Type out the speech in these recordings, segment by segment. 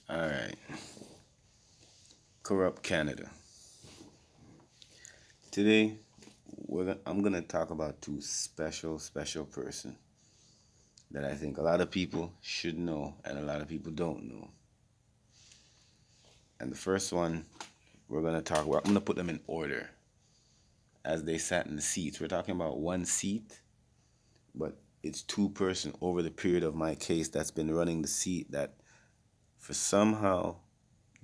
All right. Corrupt Canada. Today, I'm going to talk about two special person that I think a lot of people should know and a lot of people don't know. And the first one we're going to talk about, I'm going to put them in order as they sat in the seats. We're talking about one seat, but it's two-person over the period of my case that's been running the seat that for somehow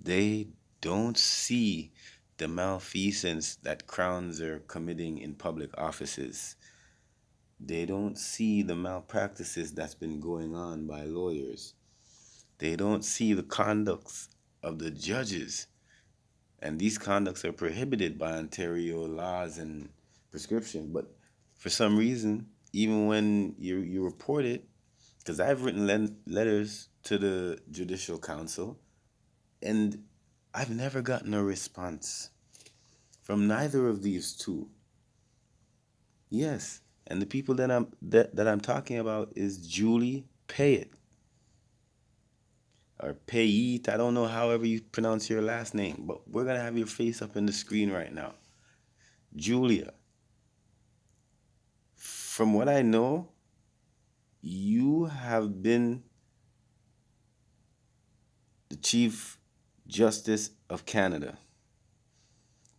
they don't see the malfeasance that crowns are committing in public offices. They don't see the malpractices that's been going on by lawyers. They don't see the conducts of the judges. And these conducts are prohibited by Ontario laws and prescription. But for some reason, even when you report it, because I've written letters to the Judicial Council, and I've never gotten a response from neither of these two. Yes, and the people that I'm talking about is Julie Payette or Payette. I don't know however you pronounce your last name, but we're gonna have your face up in the screen right now. Julia, from what I know, you have been the Chief Justice of Canada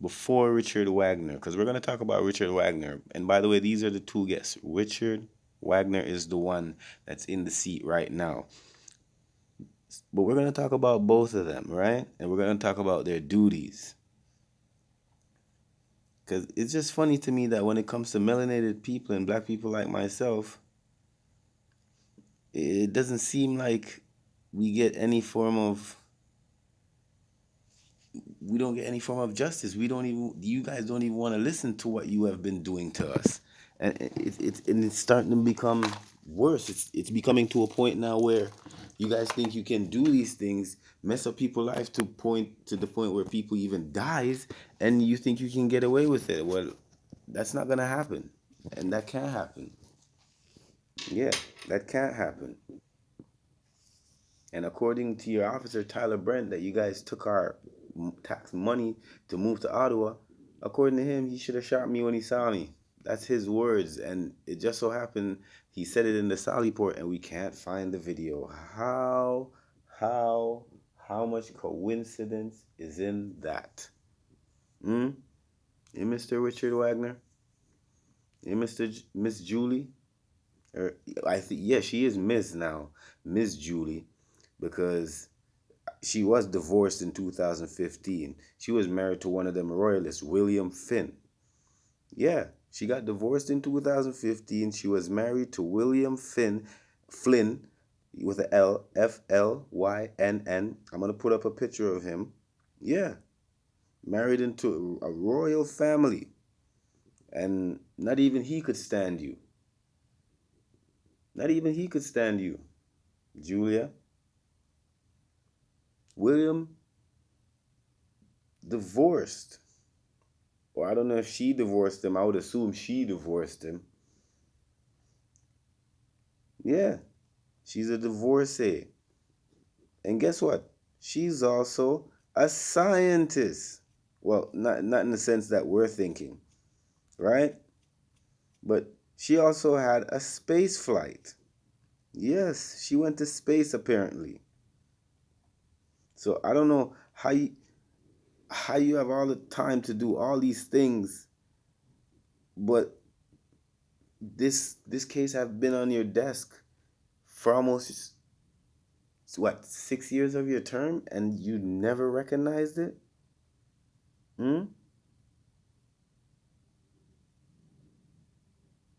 before Richard Wagner, because we're going to talk about Richard Wagner. And by the way, these are the two guests. Richard Wagner is the one that's in the seat right now. But we're going to talk about both of them, right? And we're going to talk about their duties. Because it's just funny to me that when it comes to melanated people and black people like myself, it doesn't seem like we get any form of we don't get any form of justice. We don't even, you guys don't even want to listen to what you have been doing to us. And it's starting to become worse. It's becoming to a point now where you guys think you can do these things, mess up people's lives to the point where people even dies, and you think you can get away with it. Well, that's not gonna happen. And that can't happen. Yeah, that can't happen. And according to your officer, Tyler Brent, that you guys took our tax money to move to Ottawa, according to him, he should have shot me when he saw me. That's his words. And it just so happened he said it in the Sally port and we can't find the video. How, how much coincidence is in that? Hmm? Hey, Mr. Richard Wagner? Hey, Miss Julie? Or I think, yeah, she is Miss now. Miss Julie. Because she was divorced in 2015. She was married to one of them royalists, William Finn. Yeah, she got divorced in 2015. She was married to William Flynn, with a L, Flynn. I'm going to put up a picture of him. Yeah, married into a royal family. And not even he could stand you. Not even he could stand you, Julia. William divorced. Or I don't know if she divorced him. I would assume she divorced him. Yeah, she's a divorcee. And guess what? She's also a scientist. Well, not in the sense that we're thinking, right? But she also had a space flight. Yes, she went to space apparently. So I don't know how you have all the time to do all these things, but this case have been on your desk for almost what 6 years of your term, and you never recognized it. Hmm?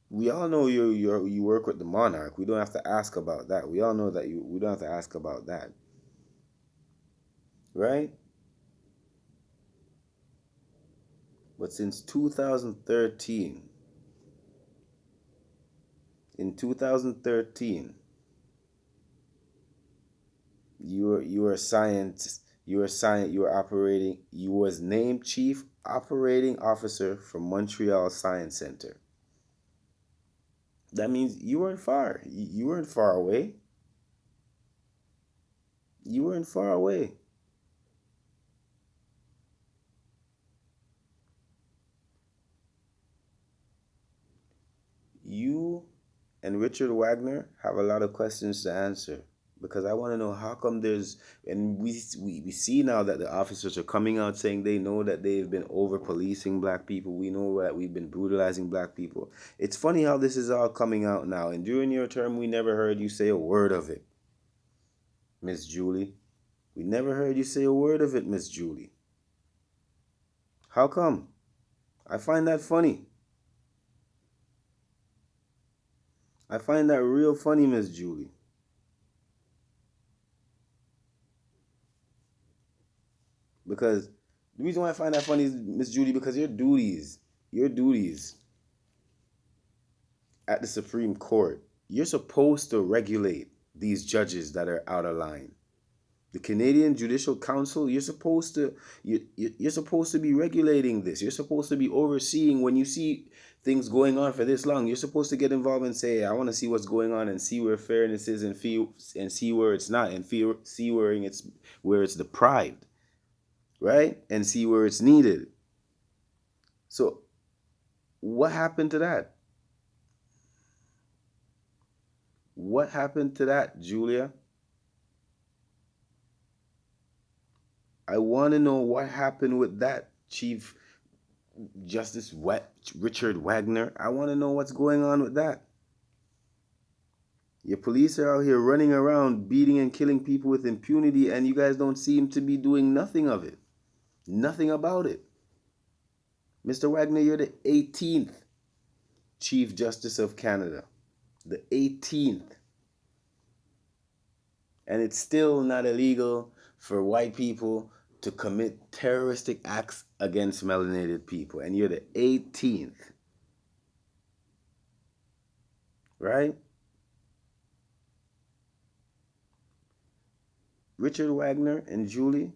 We all know you work with the monarch. We don't have to ask about that. We all know that we don't have to ask about that, right? But since 2013, in 2013, you were a scientist. You were operating. You was named chief operating officer for Montreal Science Center. That means you weren't far. You weren't far away. You weren't far away. You and Richard Wagner have a lot of questions to answer because I want to know how come there's and we see now that the officers are coming out saying they know that they've been over policing black people. We know that we've been brutalizing black people. It's funny how this is all coming out now. And during your term, we never heard you say a word of it, Miss Julie. We never heard you say a word of it, Miss Julie. How come? I find that funny. I find that real funny, Miss Julie. Because the reason why I find that funny is, Miss Judy, because your duties at the Supreme Court, you're supposed to regulate these judges that are out of line. The Canadian Judicial Council, you're supposed to be regulating this. You're supposed to be overseeing when you see things going on for this long. You're supposed to get involved and say, I want to see what's going on and see where fairness is and see where it's not and see where it's deprived. Right? And see where it's needed. So, what happened to that? What happened to that, Julia? I want to know what happened with that, Chief Justice Richard Wagner. I want to know what's going on with that. Your police are out here running around, beating and killing people with impunity, and you guys don't seem to be doing nothing of it. Nothing about it. Mr. Wagner, you're the 18th Chief Justice of Canada. The 18th. And it's still not illegal for white people to commit terroristic acts against melanated people. And you're the 18th. Right? Richard Wagner and Julia,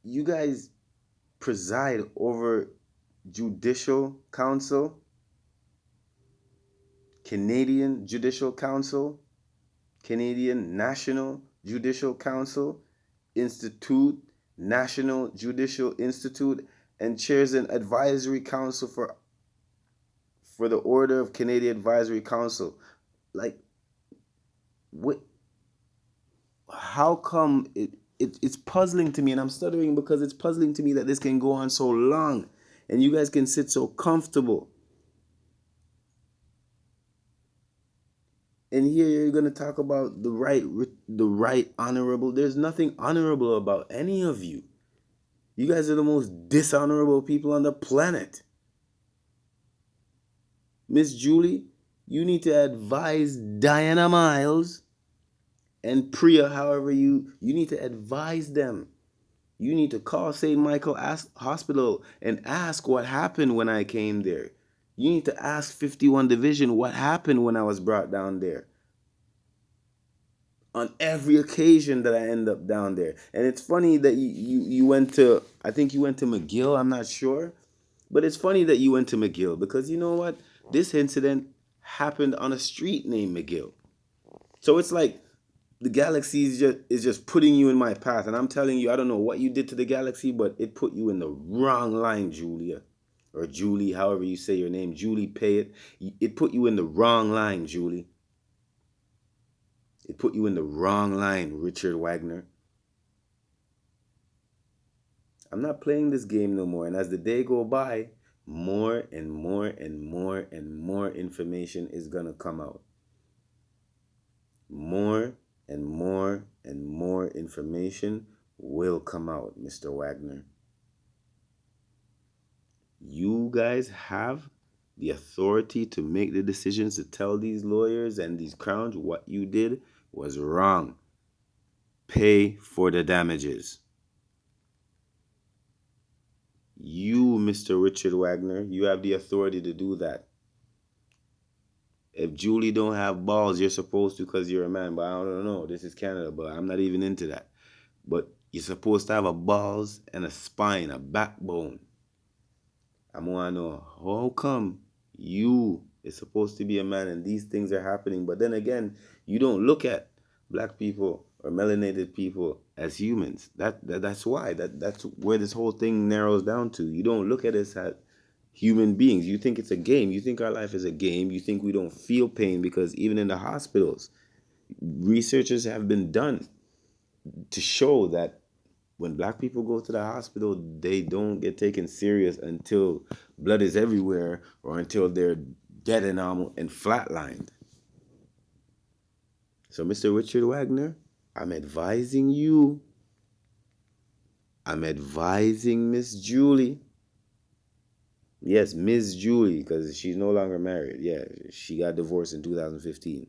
you guys preside over Judicial Council, Canadian Judicial Council, Canadian National Judicial Council, Institute, National Judicial Institute, and chairs an advisory council for the Order of Canadian Advisory Council. Like, what? How come it's puzzling to me, and I'm stuttering because it's puzzling to me that this can go on so long, and you guys can sit so comfortable. And here you're gonna talk about the right honorable. There's nothing honorable about any of you. You guys are the most dishonorable people on the planet. Miss Julie, you need to advise Diana Miles and Priya, however you need to advise them. You need to call St. Michael Hospital and ask what happened when I came there. You need to ask 51 Division what happened when I was brought down there. On every occasion that I end up down there. And it's funny that you went to, I think you went to McGill, I'm not sure. But it's funny that you went to McGill because you know what? This incident happened on a street named McGill. So it's like the galaxy is just putting you in my path. And I'm telling you, I don't know what you did to the galaxy, but it put you in the wrong line, Julia. Or Julie, however you say your name. Julie Payette. It put you in the wrong line, Julie. It put you in the wrong line, Richard Wagner. I'm not playing this game no more. And as the day go by, more and more and more and more information is going to come out. More and more and more information will come out, Mr. Wagner. You guys have the authority to make the decisions to tell these lawyers and these crowns what you did was wrong. Pay for the damages. You, Mr. Richard Wagner, you have the authority to do that. If Julie don't have balls, you're supposed to because you're a man. But I don't know. This is Canada, but I'm not even into that. But you're supposed to have a balls and a spine, a backbone. I want to know how come you is supposed to be a man, and these things are happening. But then again, you don't look at black people or melanated people as humans. That's why that's where this whole thing narrows down to. You don't look at us as human beings. You think it's a game. You think our life is a game. You think we don't feel pain because even in the hospitals, researchers have been done to show that when black people go to the hospital, they don't get taken serious until blood is everywhere or until they're dead and flatlined. So, Mr. Richard Wagner, I'm advising you. I'm advising Miss Julie. Yes, Miss Julie, because she's no longer married. Yeah, she got divorced in 2015.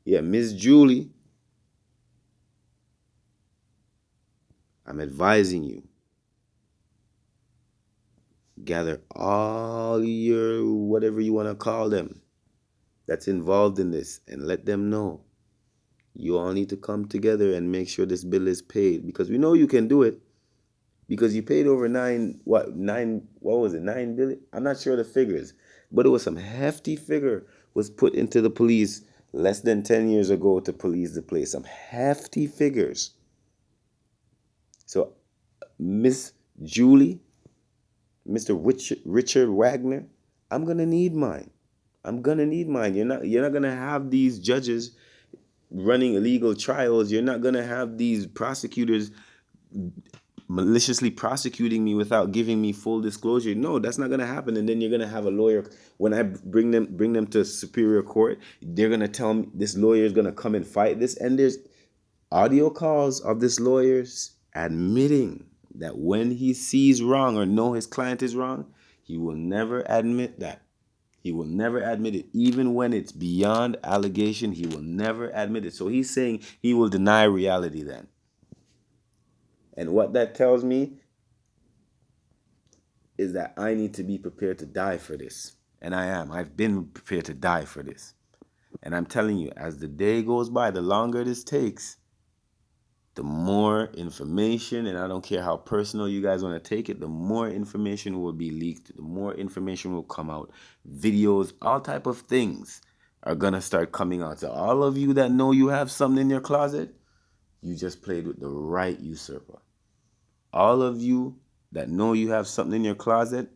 Yeah, Miss Julie, I'm advising you. Gather all your whatever you want to call them that's involved in this and let them know you all need to come together and make sure this bill is paid because we know you can do it because you paid over what was it, 9 billion? I'm not sure the figures, but it was some hefty figure was put into the police less than 10 years ago to police the place. Some hefty figures. So, Miss Julie, Mr. Richard Wagner, I'm gonna need mine. I'm gonna need mine. You're not gonna have these judges running illegal trials. You're not gonna have these prosecutors maliciously prosecuting me without giving me full disclosure. No, that's not gonna happen. And then you're gonna have a lawyer when I bring them to superior court. They're gonna tell me this lawyer is gonna come and fight this, and there's audio calls of this lawyer's admitting that when he sees wrong or know his client is wrong, he will never admit that. He will never admit it. Even when it's beyond allegation, he will never admit it. So he's saying he will deny reality then. And what that tells me is that I need to be prepared to die for this. And I am. I've been prepared to die for this. And I'm telling you, as the day goes by, the longer this takes, the more information, and I don't care how personal you guys want to take it, the more information will be leaked, the more information will come out. Videos, all type of things are going to start coming out. So all of you that know you have something in your closet, you just played with the right usurper. All of you that know you have something in your closet,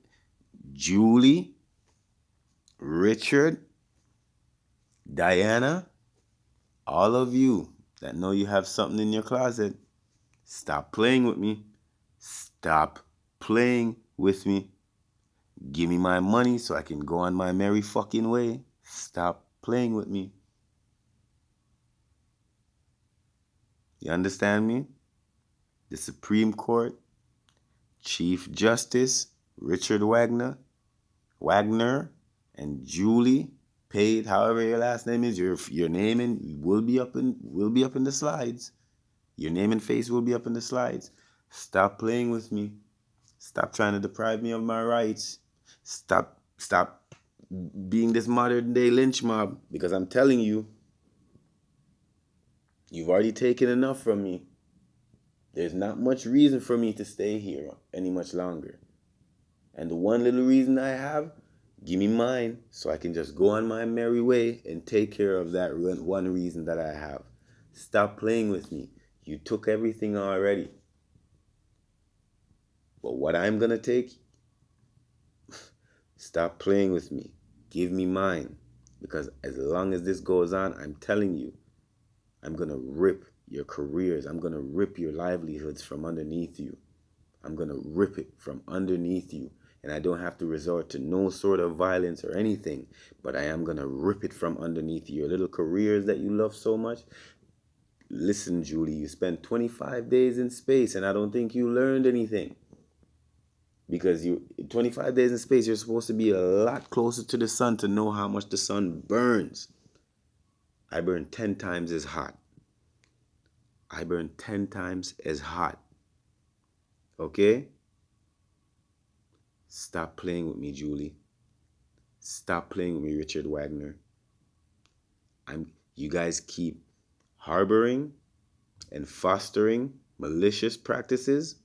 Julie, Richard, Diana, all of you that know you have something in your closet, stop playing with me. Stop playing with me. Give me my money so I can go on my merry fucking way. Stop playing with me. You understand me? The Supreme Court, Chief Justice Richard Wagner, and Julie paid, however your last name is, your name and will be up in the slides. Your name and face will be up in the slides. Stop playing with me. Stop trying to deprive me of my rights. Stop being this modern day lynch mob, because I'm telling you, you've already taken enough from me. There's not much reason for me to stay here any much longer. And the one little reason I have, give me mine so I can just go on my merry way and take care of that one reason that I have. Stop playing with me. You took everything already. But what I'm going to take, stop playing with me. Give me mine. Because as long as this goes on, I'm telling you, I'm going to rip your careers. I'm going to rip your livelihoods from underneath you. I'm going to rip it from underneath you. And I don't have to resort to no sort of violence or anything. But I am going to rip it from underneath you. Your little careers that you love so much. Listen, Julie, you spent 25 days in space and I don't think you learned anything. Because 25 days in space, you're supposed to be a lot closer to the sun to know how much the sun burns. I burn 10 times as hot. I burn 10 times as hot. Okay? Stop playing with me, Julie. Stop playing with me, Richard Wagner. You guys keep harboring and fostering malicious practices,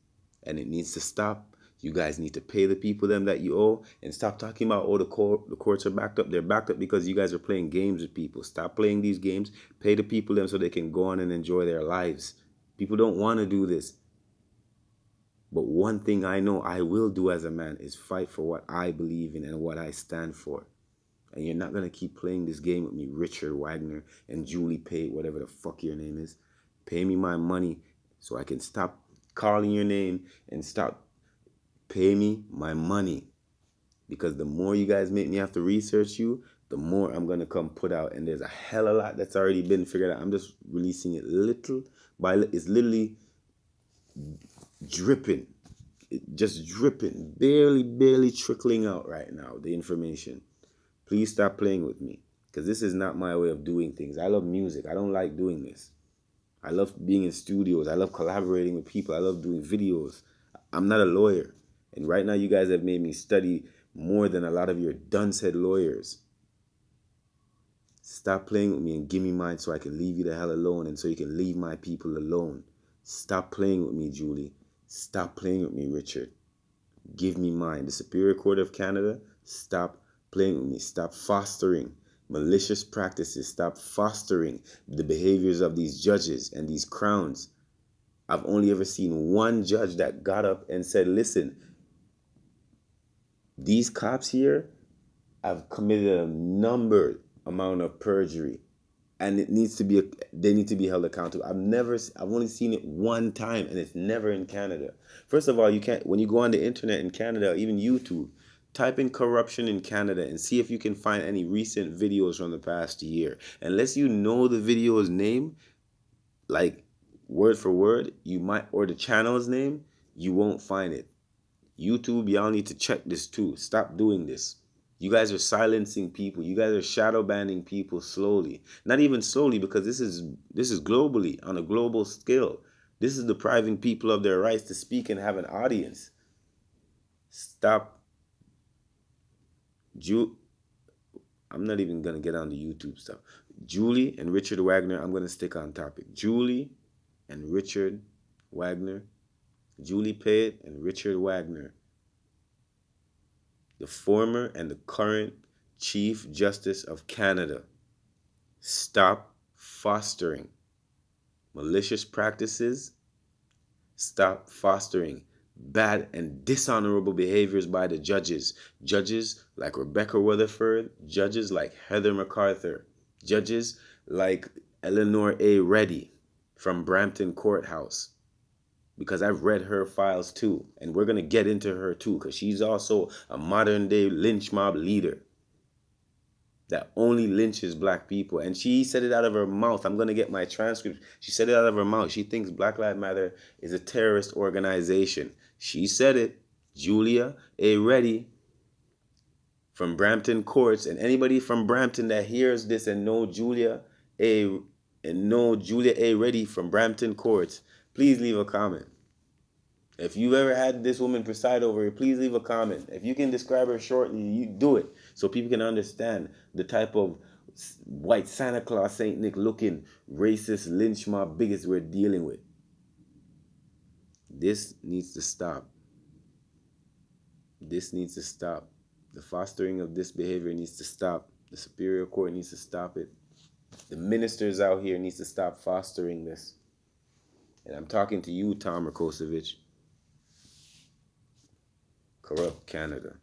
and it needs to stop. You guys need to pay the people them that you owe, and stop talking about, oh, the courts are backed up. They're backed up because you guys are playing games with people. Stop playing these games. Pay the people them so they can go on and enjoy their lives. People don't want to do this. But one thing I know I will do as a man is fight for what I believe in and what I stand for. And you're not going to keep playing this game with me, Richard Wagner and Julie Pay, whatever the fuck your name is. Pay me my money so I can stop calling your name and stop. Pay me my money. Because the more you guys make me have to research you, the more I'm going to come put out. And there's a hell of a lot that's already been figured out. I'm just releasing it little by little. It's literally dripping. Just dripping. Barely trickling out right now, the information. Please stop playing with me. Because this is not my way of doing things. I love music. I don't like doing this. I love being in studios. I love collaborating with people. I love doing videos. I'm not a lawyer. And right now you guys have made me study more than a lot of your dunce-head lawyers. Stop playing with me and give me mine so I can leave you the hell alone and so you can leave my people alone. Stop playing with me, Julie. Stop playing with me, Richard. Give me mine. The Superior Court of Canada, stop playing with me. Stop fostering malicious practices. Stop fostering the behaviors of these judges and these crowns. I've only ever seen one judge that got up and said, listen, these cops here have committed a number amount of perjury, and it needs to be they need to be held accountable. I've only seen it one time, and it's never in Canada. First of all, you can't, when you go on the internet in Canada, even YouTube, type in corruption in Canada and see if you can find any recent videos from the past year. Unless you know the video's name, like word for word, you might, or the channel's name, you won't find it. YouTube, y'all need to check this too. Stop doing this. You guys are silencing people. You guys are shadow banning people slowly. Not even slowly, because this is globally, on a global scale. This is depriving people of their rights to speak and have an audience. Stop. I'm not even going to get on the YouTube stuff. Julie and Richard Wagner, I'm going to stick on topic. Julie and Richard Wagner. Julie Payette and Richard Wagner, the former and the current Chief Justice of Canada. Stop fostering malicious practices. Stop fostering bad and dishonorable behaviors by the judges. Judges like Rebecca Weatherford, judges like Heather MacArthur, judges like Eleanor A. Reddy from Brampton Courthouse. Because I've read her files too, and we're going to get into her too, because she's also a modern day lynch mob leader that only lynches black people. And she said it out of her mouth. I'm going to get my transcript. She said it out of her mouth. She thinks Black Lives Matter is a terrorist organization. She said it. Julia A. Reddy from Brampton Courts, and anybody from Brampton that hears this and know Julia A. Reddy from Brampton Courts, please leave a comment. If you've ever had this woman preside over you, please leave a comment. If you can describe her shortly, you do it so people can understand the type of white Santa Claus, Saint Nick looking racist lynch mob bigots we're dealing with. This needs to stop. This needs to stop. The fostering of this behavior needs to stop. The Superior Court needs to stop it. The ministers out here needs to stop fostering this. And I'm talking to you, Tom Rakosevich. Corrupt Canada.